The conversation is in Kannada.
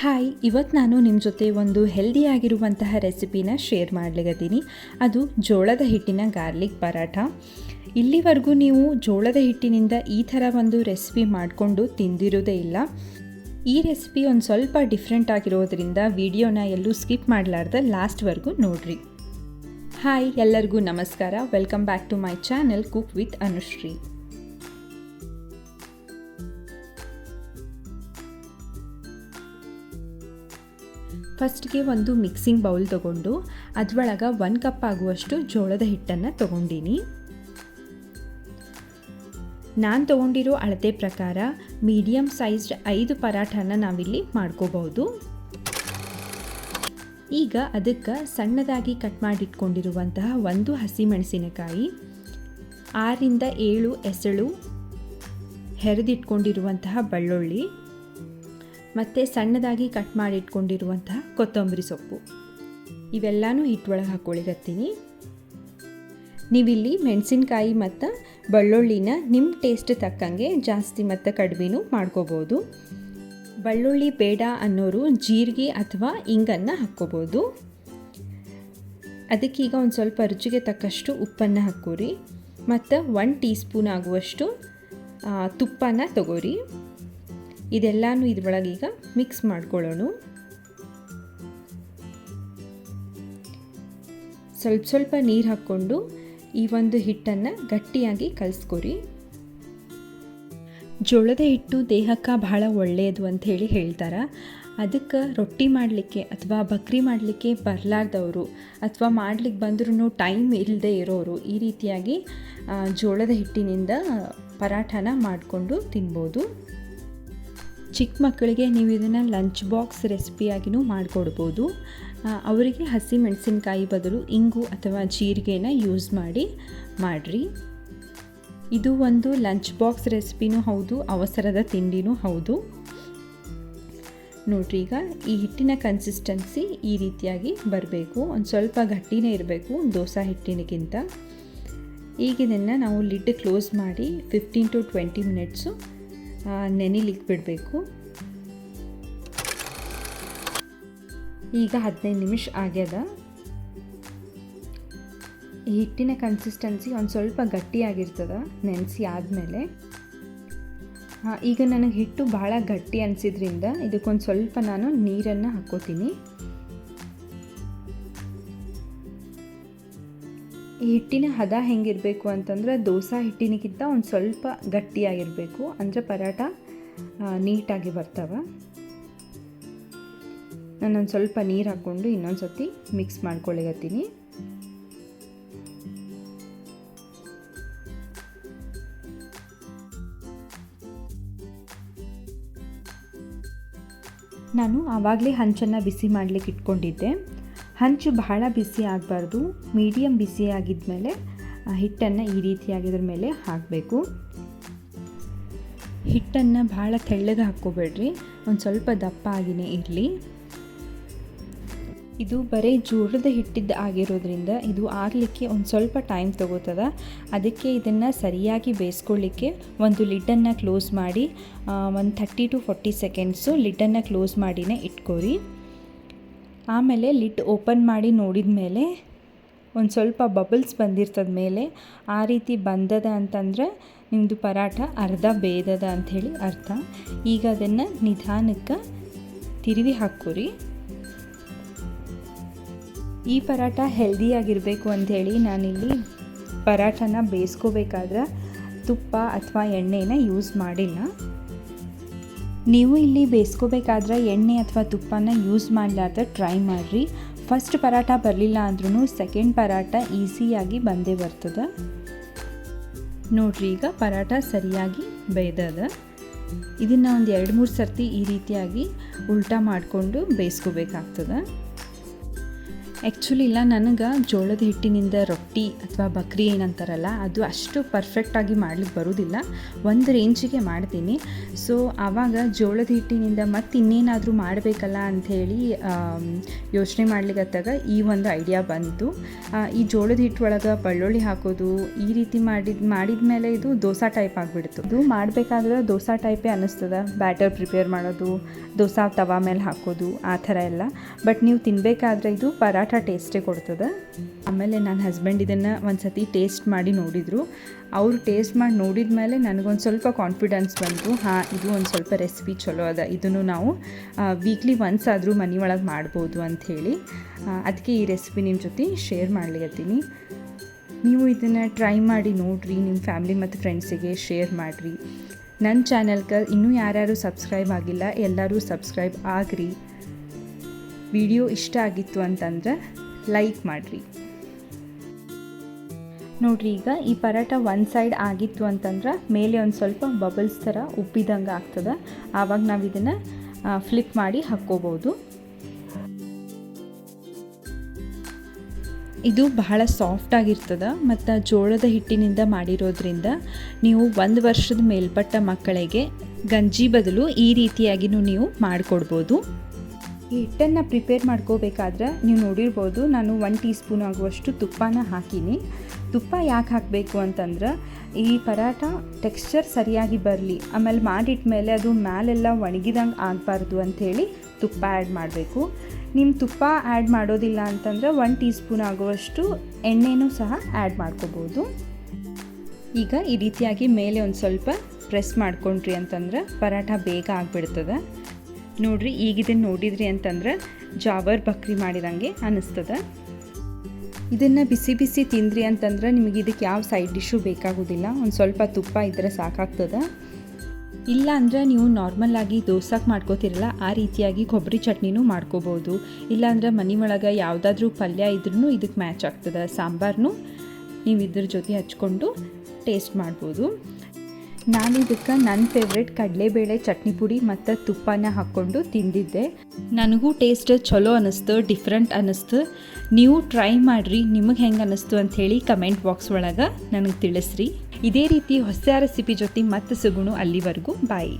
ಹಾಯ್, ಇವತ್ತು ನಾನು ನಿಮ್ಮ ಜೊತೆ ಒಂದು ಹೆಲ್ದಿಯಾಗಿರುವಂತಹ ರೆಸಿಪಿನ ಶೇರ್ ಮಾಡ್ಲಿಕತ್ತೀನಿ. ಅದು ಜೋಳದ ಹಿಟ್ಟಿನ ಗಾರ್ಲಿಕ್ ಪರಾಠ. ಇಲ್ಲಿವರೆಗೂ ನೀವು ಜೋಳದ ಹಿಟ್ಟಿನಿಂದ ಈ ಥರ ಒಂದು ರೆಸಿಪಿ ಮಾಡಿಕೊಂಡು ತಿಂದಿರೋದೇ ಇಲ್ಲ. ಈ ರೆಸಿಪಿ ಒಂದು ಸ್ವಲ್ಪ ಡಿಫ್ರೆಂಟ್ ಆಗಿರೋದ್ರಿಂದ ವಿಡಿಯೋನ ಎಲ್ಲೂ ಸ್ಕಿಪ್ ಮಾಡಲಾರ್ದೆ ಲಾಸ್ಟ್ವರೆಗೂ ನೋಡಿರಿ. ಹಾಯ್, ಎಲ್ಲರಿಗೂ ನಮಸ್ಕಾರ. Welcome back to my channel cook with Anushree. ಫಸ್ಟ್ಗೆ ಒಂದು ಮಿಕ್ಸಿಂಗ್ ಬೌಲ್ ತೊಗೊಂಡು ಅದರೊಳಗೆ 1 ಕಪ್ ಆಗುವಷ್ಟು ಜೋಳದ ಹಿಟ್ಟನ್ನು ತೊಗೊಂಡಿನಿ. ನಾನು ತೊಗೊಂಡಿರೋ ಅಳತೆ ಪ್ರಕಾರ ಮೀಡಿಯಮ್ ಸೈಜ್ಡ್ 5 ಪರಾಠನ ನಾವಿಲ್ಲಿ ಮಾಡ್ಕೋಬಹುದು. ಈಗ ಅದಕ್ಕೆ ಸಣ್ಣದಾಗಿ ಕಟ್ ಮಾಡಿಟ್ಕೊಂಡಿರುವಂತಹ 1 ಹಸಿಮೆಣಸಿನಕಾಯಿ, 6ರಿಂದ 7 ಎಸಳು ಹೆರೆದಿಟ್ಕೊಂಡಿರುವಂತಹ ಬೆಳ್ಳುಳ್ಳಿ ಮತ್ತು ಸಣ್ಣದಾಗಿ ಕಟ್ ಮಾಡಿಟ್ಕೊಂಡಿರುವಂತಹ ಕೊತ್ತಂಬರಿ ಸೊಪ್ಪು ಇವೆಲ್ಲನೂ ಹಿಟ್ಟೊಳಗೆ ಹಾಕ್ಕೊಳಿಗತ್ತೀನಿ. ನೀವಿಲ್ಲಿ ಮೆಣಸಿನ್ಕಾಯಿ ಮತ್ತು ಬೆಳ್ಳುಳ್ಳಿನ ನಿಮ್ಮ ಟೇಸ್ಟ್ ತಕ್ಕಂಗೆ ಜಾಸ್ತಿ ಮತ್ತು ಕಡಿಮೆನೂ ಮಾಡ್ಕೋಬೋದು. ಬೆಳ್ಳುಳ್ಳಿ ಬೇಡ ಅನ್ನೋರು ಜೀರಿಗೆ ಅಥವಾ ಇಂಗನ್ನು ಹಾಕ್ಕೋಬೋದು. ಅದಕ್ಕೀಗ ಒಂದು ಸ್ವಲ್ಪ ರುಚಿಗೆ ತಕ್ಕಷ್ಟು ಉಪ್ಪನ್ನು ಹಾಕ್ಕೋರಿ ಮತ್ತು 1 ಟೀ ಸ್ಪೂನ್ ಆಗುವಷ್ಟು ತುಪ್ಪನ ತಗೋರಿ. ಇದೆಲ್ಲನೂ ಇದ್ರೊಳಗೀಗ ಮಿಕ್ಸ್ ಮಾಡ್ಕೊಳ್ಳೋಣ. ಸ್ವಲ್ಪ ನೀರು ಹಾಕ್ಕೊಂಡು ಈ ಒಂದು ಹಿಟ್ಟನ್ನು ಗಟ್ಟಿಯಾಗಿ ಕಲಿಸ್ಕೊರಿ. ಜೋಳದ ಹಿಟ್ಟು ದೇಹಕ್ಕೆ ಬಹಳ ಒಳ್ಳೆಯದು ಅಂಥೇಳಿ ಹೇಳ್ತಾರೆ. ಅದಕ್ಕೆ ರೊಟ್ಟಿ ಮಾಡಲಿಕ್ಕೆ ಅಥವಾ ಬಕ್ರಿ ಮಾಡಲಿಕ್ಕೆ ಬರಲಾರ್ದವರು ಅಥವಾ ಮಾಡ್ಲಿಕ್ಕೆ ಬಂದ್ರೂ ಟೈಮ್ ಇಲ್ಲದೆ ಇರೋರು ಈ ರೀತಿಯಾಗಿ ಜೋಳದ ಹಿಟ್ಟಿನಿಂದ ಪರಾಠನ ಮಾಡಿಕೊಂಡು ತಿನ್ಬೋದು. ಚಿಕ್ಕ ಮಕ್ಕಳಿಗೆ ನೀವು ಇದನ್ನು ಲಂಚ್ ಬಾಕ್ಸ್ ರೆಸಿಪಿಯಾಗಿಯೂ ಮಾಡಿಕೊಡ್ಬೋದು. ಅವರಿಗೆ ಹಸಿ ಮೆಣಸಿನ್ಕಾಯಿ ಬದಲು ಇಂಗು ಅಥವಾ ಜೀರಿಗೆನ ಯೂಸ್ ಮಾಡಿರಿ. ಇದು ಒಂದು ಲಂಚ್ ಬಾಕ್ಸ್ ರೆಸಿಪಿನೂ ಹೌದು, ಅವಸರದ ತಿಂಡಿನೂ ಹೌದು. ನೋಡ್ರಿ, ಈಗ ಈ ಹಿಟ್ಟಿನ ಕನ್ಸಿಸ್ಟೆನ್ಸಿ ಈ ರೀತಿಯಾಗಿ ಬರಬೇಕು. ಒಂದು ಸ್ವಲ್ಪ ಗಟ್ಟಿನೇ ಇರಬೇಕು ದೋಸೆ ಹಿಟ್ಟಿನಕ್ಕಿಂತ. ಈಗ ಇದನ್ನು ನಾವು ಲಿಡ್ ಕ್ಲೋಸ್ ಮಾಡಿ 15 to 20 ಮಿನಿಟ್ಸು ನೆನಿಲಿಕ್ಕೆ ಬಿಡಬೇಕು. ಈಗ 15 ನಿಮಿಷ ಆಗ್ಯದ. ಈ ಹಿಟ್ಟಿನ ಕನ್ಸಿಸ್ಟೆನ್ಸಿ ಒಂದು ಸ್ವಲ್ಪ ಗಟ್ಟಿಯಾಗಿರ್ತದೆ ನೆನೆಸಿ ಆದಮೇಲೆ. ಈಗ ನನಗೆ ಹಿಟ್ಟು ಭಾಳ ಗಟ್ಟಿ ಅನಿಸಿದ್ರಿಂದ ಇದಕ್ಕೊಂದು ಸ್ವಲ್ಪ ನಾನು ನೀರನ್ನು ಹಾಕ್ಕೋತೀನಿ. ಈ ಹಿಟ್ಟಿನ ಹದ ಹೆಂಗಿರಬೇಕು ಅಂತಂದ್ರೆ ದೋಸೆ ಹಿಟ್ಟಿನಕ್ಕಿಂತ ಒಂದು ಸ್ವಲ್ಪ ಗಟ್ಟಿಯಾಗಿರಬೇಕು, ಅಂದರೆ ಪರಾಠ ನೀಟಾಗಿ ಬರ್ತವೆ. ನಾನೊಂದು ಸ್ವಲ್ಪ ನೀರು ಹಾಕ್ಕೊಂಡು ಇನ್ನೊಂದು ಸತಿ ಮಿಕ್ಸ್ ಮಾಡ್ಕೊಳ್ಳಿಗತ್ತೀನಿ. ನಾನು ಆವಾಗಲೇ ಹಂಚನ್ನು ಬಿಸಿ ಮಾಡಲಿಕ್ಕೆ ಇಟ್ಕೊಂಡಿದ್ದೆ. ಹಂಚು ಬಹಳ ಬಿಸಿ ಆಗಬಾರ್ದು, ಮೀಡಿಯಮ್ ಬಿಸಿ ಆಗಿದ್ಮೇಲೆ ಹಿಟ್ಟನ್ನು ಈ ರೀತಿಯಾಗಿ ಇದ್ರ ಮೇಲೆ ಹಾಕಬೇಕು. ಹಿಟ್ಟನ್ನು ಭಾಳ ತೆಳ್ಳಗೆ ಹಾಕ್ಕೋಬೇಡ್ರಿ, ಒಂದು ಸ್ವಲ್ಪ ದಪ್ಪ ಆಗಿನೇ ಇರಲಿ. ಇದು ಬರೀ ಜೋಳದ ಹಿಟ್ಟಿದ್ದು ಆಗಿರೋದ್ರಿಂದ ಇದು ಆಗಲಿಕ್ಕೆ ಒಂದು ಸ್ವಲ್ಪ ಟೈಮ್ ತೊಗೋತದ. ಅದಕ್ಕೆ ಇದನ್ನು ಸರಿಯಾಗಿ ಬೇಯಿಸ್ಕೊಳ್ಳಿಕ್ಕೆ ಒಂದು ಲಿಡ್ಡನ್ನು ಕ್ಲೋಸ್ ಮಾಡಿ ಒಂದು 30 to 40 ಸೆಕೆಂಡ್ಸು ಲಿಡ್ಡನ್ನು ಕ್ಲೋಸ್ ಮಾಡಿನೇ ಇಟ್ಕೋರಿ. ಆಮೇಲೆ ಲಿಡ್ ಓಪನ್ ಮಾಡಿ ನೋಡಿದ ಮೇಲೆ ಒಂದು ಸ್ವಲ್ಪ ಬಬಲ್ಸ್ ಬಂದಿರ್ತದ ಮೇಲೆ. ಆ ರೀತಿ ಬಂದದ ಅಂತಂದರೆ ನಿಮ್ಮದು ಪರಾಠ ಅರ್ಧ ಬೇಯ್ದದ ಅಂಥೇಳಿ ಅರ್ಥ. ಈಗ ಅದನ್ನು ನಿಧಾನಕ್ಕೆ ತಿರುವಿ ಹಾಕ್ಕೋರಿ. ಈ ಪರಾಠ ಹೆಲ್ದಿಯಾಗಿರಬೇಕು ಅಂಥೇಳಿ ನಾನಿಲ್ಲಿ ಪರಾಠನ ಬೇಯಿಸ್ಕೋಬೇಕಾದ್ರೆ ತುಪ್ಪ ಅಥವಾ ಎಣ್ಣೆನ ಯೂಸ್ ಮಾಡಿಲ್ಲ. ನೀವು ಇಲ್ಲಿ ಬೇಯಿಸ್ಕೋಬೇಕಾದ್ರೆ ಎಣ್ಣೆ ಅಥವಾ ತುಪ್ಪನ ಯೂಸ್ ಮಾಡಲಾರ್ದೆ ಟ್ರೈ ಮಾಡಿರಿ. ಫಸ್ಟ್ ಪರಾಠ ಬರಲಿಲ್ಲ ಅಂದ್ರೂ ಸೆಕೆಂಡ್ ಪರಾಠ ಈಸಿಯಾಗಿ ಬಂದೇ ಬರ್ತದೆ. ನೋಡ್ರಿ, ಈಗ ಪರಾಠ ಸರಿಯಾಗಿ ಬೇಯ್ದದ. ಇದನ್ನು ಒಂದು 2-3 ಸರ್ತಿ ಈ ರೀತಿಯಾಗಿ ಉಲ್ಟಾ ಮಾಡಿಕೊಂಡು ಬೇಯಿಸ್ಕೋಬೇಕಾಗ್ತದೆ. ಆ್ಯಕ್ಚುಲಿ ಇಲ್ಲ, ನನಗೆ ಜೋಳದ ಹಿಟ್ಟಿನಿಂದ ರೊಟ್ಟಿ ಅಥವಾ ಬಕ್ರಿ ಏನಂತಾರಲ್ಲ ಅದು ಅಷ್ಟು ಪರ್ಫೆಕ್ಟಾಗಿ ಮಾಡ್ಲಿಕ್ಕೆ ಬರೋದಿಲ್ಲ. ಒಂದು ರೇಂಜಿಗೆ ಮಾಡ್ತೀನಿ. ಸೊ ಆವಾಗ ಜೋಳದ ಹಿಟ್ಟಿನಿಂದ ಮತ್ತೆ ಇನ್ನೇನಾದರೂ ಮಾಡಬೇಕಲ್ಲ ಅಂಥೇಳಿ ಯೋಚನೆ ಮಾಡ್ಲಿಕ್ಕತ್ತಾಗ ಈ ಒಂದು ಐಡಿಯಾ ಬಂತು. ಈ ಜೋಳದ ಹಿಟ್ಟು ಒಳಗೆ ಬೆಳ್ಳುಳ್ಳಿ ಹಾಕೋದು ಈ ರೀತಿ ಮಾಡಿದ ಮೇಲೆ ಇದು ದೋಸೆ ಟೈಪ್ ಆಗಿಬಿಡ್ತು. ಇದು ಮಾಡಬೇಕಾದ್ರೆ ದೋಸೆ ಟೈಪೇ ಅನ್ನಿಸ್ತದೆ. ಬ್ಯಾಟರ್ ಪ್ರಿಪೇರ್ ಮಾಡೋದು, ದೋಸೆ ತವಾ ಮೇಲೆ ಹಾಕೋದು ಆ ಥರ ಎಲ್ಲ. ಬಟ್ ನೀವು ತಿನ್ನಬೇಕಾದ್ರೆ ಇದು ಪರಾಠ ಟೇಸ್ಟೇ ಕೊಡ್ತದೆ. ಆಮೇಲೆ ನನ್ನ ಹಸ್ಬೆಂಡ್ ಇದನ್ನು ಒಂದು ಸತಿ ಟೇಸ್ಟ್ ಮಾಡಿ ನೋಡಿದರು. ಅವರು ಟೇಸ್ಟ್ ಮಾಡಿ ನೋಡಿದ ಮೇಲೆ ನನಗೊಂದು ಸ್ವಲ್ಪ ಕಾನ್ಫಿಡೆನ್ಸ್ ಬಂತು. ಇದು ಒಂದು ಸ್ವಲ್ಪ ರೆಸಿಪಿ ಚಲೋ ಅದ, ಇದನ್ನು ನಾವು ವೀಕ್ಲಿ ಒನ್ಸ್ ಆದರೂ ಮನೆ ಒಳಗೆ ಮಾಡ್ಬೋದು ಅಂಥೇಳಿ. ಅದಕ್ಕೆ ಈ ರೆಸಿಪಿ ನಿಮ್ಮ ಜೊತೆ ಶೇರ್ ಮಾಡ್ಲಿಕತ್ತೀನಿ. ನೀವು ಇದನ್ನು ಟ್ರೈ ಮಾಡಿ ನೋಡಿರಿ, ನಿಮ್ಮ ಫ್ಯಾಮ್ಲಿ ಮತ್ತು ಫ್ರೆಂಡ್ಸಿಗೆ ಶೇರ್ ಮಾಡಿರಿ. ನನ್ನ ಚಾನಲ್ಗೆ ಇನ್ನೂ ಯಾರ್ಯಾರು ಸಬ್ಸ್ಕ್ರೈಬ್ ಆಗಿಲ್ಲ ಎಲ್ಲರೂ ಸಬ್ಸ್ಕ್ರೈಬ್ ಆಗಿರಿ. ವಿಡಿಯೋ ಇಷ್ಟ ಆಗಿತ್ತು ಅಂತಂದ್ರೆ ಲೈಕ್ ಮಾಡಿರಿ. ನೋಡಿರಿ, ಈಗ ಈ ಪರಾಟ ಒಂದು ಸೈಡ್ ಆಗಿತ್ತು ಅಂತಂದ್ರೆ ಮೇಲೆ ಒಂದು ಸ್ವಲ್ಪ ಬಬಲ್ಸ್ ಥರ ಉಪ್ಪಿದಂಗೆ ಆಗ್ತದೆ. ಆವಾಗ ನಾವು ಇದನ್ನು ಫ್ಲಿಪ್ ಮಾಡಿ ಹಾಕ್ಕೋಬೋದು. ಇದು ಬಹಳ ಸಾಫ್ಟಾಗಿರ್ತದೆ ಮತ್ತು ಜೋಳದ ಹಿಟ್ಟಿನಿಂದ ಮಾಡಿರೋದ್ರಿಂದ ನೀವು 1 ವರ್ಷದ ಮೇಲ್ಪಟ್ಟ ಮಕ್ಕಳಿಗೆ ಗಂಜಿ ಬದಲು ಈ ರೀತಿಯಾಗಿಯೂ ನೀವು ಮಾಡಿಕೊಡ್ಬೋದು. ಈ ಹಿಟ್ಟನ್ನು ಪ್ರಿಪೇರ್ ಮಾಡ್ಕೋಬೇಕಾದ್ರೆ ನೀವು ನೋಡಿರ್ಬೋದು, ನಾನು 1 ಟೀ ಸ್ಪೂನ್ ಆಗುವಷ್ಟು ತುಪ್ಪನ ಹಾಕೀನಿ. ತುಪ್ಪ ಯಾಕೆ ಹಾಕಬೇಕು ಅಂತಂದ್ರೆ ಈ ಪರಾಟ ಟೆಕ್ಸ್ಚರ್ ಸರಿಯಾಗಿ ಬರಲಿ, ಆಮೇಲೆ ಮಾಡಿಟ್ಮೇಲೆ ಅದು ಮ್ಯಾಲೆಲ್ಲ ಒಣಗಿದಂಗೆ ಆಗಬಾರ್ದು ಅಂಥೇಳಿ ತುಪ್ಪ ಆ್ಯಡ್ ಮಾಡಬೇಕು. ನಿಮ್ಮ ತುಪ್ಪ ಆ್ಯಡ್ ಮಾಡೋದಿಲ್ಲ ಅಂತಂದ್ರೆ 1 ಟೀ ಸ್ಪೂನ್ ಆಗುವಷ್ಟು ಎಣ್ಣೆನೂ ಸಹ ಆ್ಯಡ್ ಮಾಡ್ಕೋಬೋದು. ಈಗ ಈ ರೀತಿಯಾಗಿ ಮೇಲೆ ಒಂದು ಸ್ವಲ್ಪ ಪ್ರೆಸ್ ಮಾಡ್ಕೊಂಡ್ರಿ ಅಂತಂದ್ರೆ ಪರಾಟ ಬೇಗ ಆಗಿಬಿಡ್ತದೆ. ನೋಡಿರಿ, ಈಗ ಇದನ್ನು ನೋಡಿದ್ರಿ ಅಂತಂದ್ರೆ ಜಾವರ್ ಬಕ್ರಿ ಮಾಡಿದಂಗೆ ಅನ್ನಿಸ್ತದೆ. ಇದನ್ನು ಬಿಸಿ ಬಿಸಿ ತಿಂದ್ರಿ ಅಂತಂದ್ರೆ ನಿಮಗೆ ಇದಕ್ಕೆ ಯಾವ ಸೈಡ್ ಡಿಶ್ಶು ಬೇಕಾಗೋದಿಲ್ಲ. ಒಂದು ಸ್ವಲ್ಪ ತುಪ್ಪ ಇದ್ದರೆ ಸಾಕಾಗ್ತದೆ. ಇಲ್ಲ ಅಂದರೆ ನೀವು ನಾರ್ಮಲಾಗಿ ದೋಸೆಗೆ ಮಾಡ್ಕೋತಿರಲ್ಲ ಆ ರೀತಿಯಾಗಿ ಕೊಬ್ಬರಿ ಚಟ್ನಿನೂ ಮಾಡ್ಕೋಬೋದು. ಇಲ್ಲಾಂದ್ರೆ ಮನೆ ಒಳಗೆ ಯಾವುದಾದ್ರೂ ಪಲ್ಯ ಇದ್ರೂ ಇದಕ್ಕೆ ಮ್ಯಾಚ್ ಆಗ್ತದೆ. ಸಾಂಬಾರನ್ನು ನೀವು ಇದ್ರ ಜೊತೆ ಹಚ್ಕೊಂಡು ಟೇಸ್ಟ್ ಮಾಡ್ಬೋದು. ನಾನು ಇದಕ್ಕೆ ನನ್ನ ಫೇವ್ರೆಟ್ ಕಡಲೆಬೇಳೆ ಚಟ್ನಿ ಪುಡಿ ಮತ್ತು ತುಪ್ಪನ ಹಾಕ್ಕೊಂಡು ತಿಂದಿದ್ದೆ. ನನಗೂ ಟೇಸ್ಟ್ ಚಲೋ ಅನ್ನಿಸ್ತು, ಡಿಫ್ರೆಂಟ್ ಅನ್ನಿಸ್ತು. ನೀವು ಟ್ರೈ ಮಾಡಿರಿ, ನಿಮಗೆ ಹೆಂಗೆ ಅನ್ನಿಸ್ತು ಅಂಥೇಳಿ ಕಮೆಂಟ್ ಬಾಕ್ಸ್ ಒಳಗೆ ನನಗೆ ತಿಳಿಸ್ರಿ. ಇದೇ ರೀತಿ ಹೊಸ ರೆಸಿಪಿ ಜೊತೆ ಮತ್ತೆ ಸಿಗೋಣ. ಅಲ್ಲಿವರೆಗೂ ಬಾಯ್.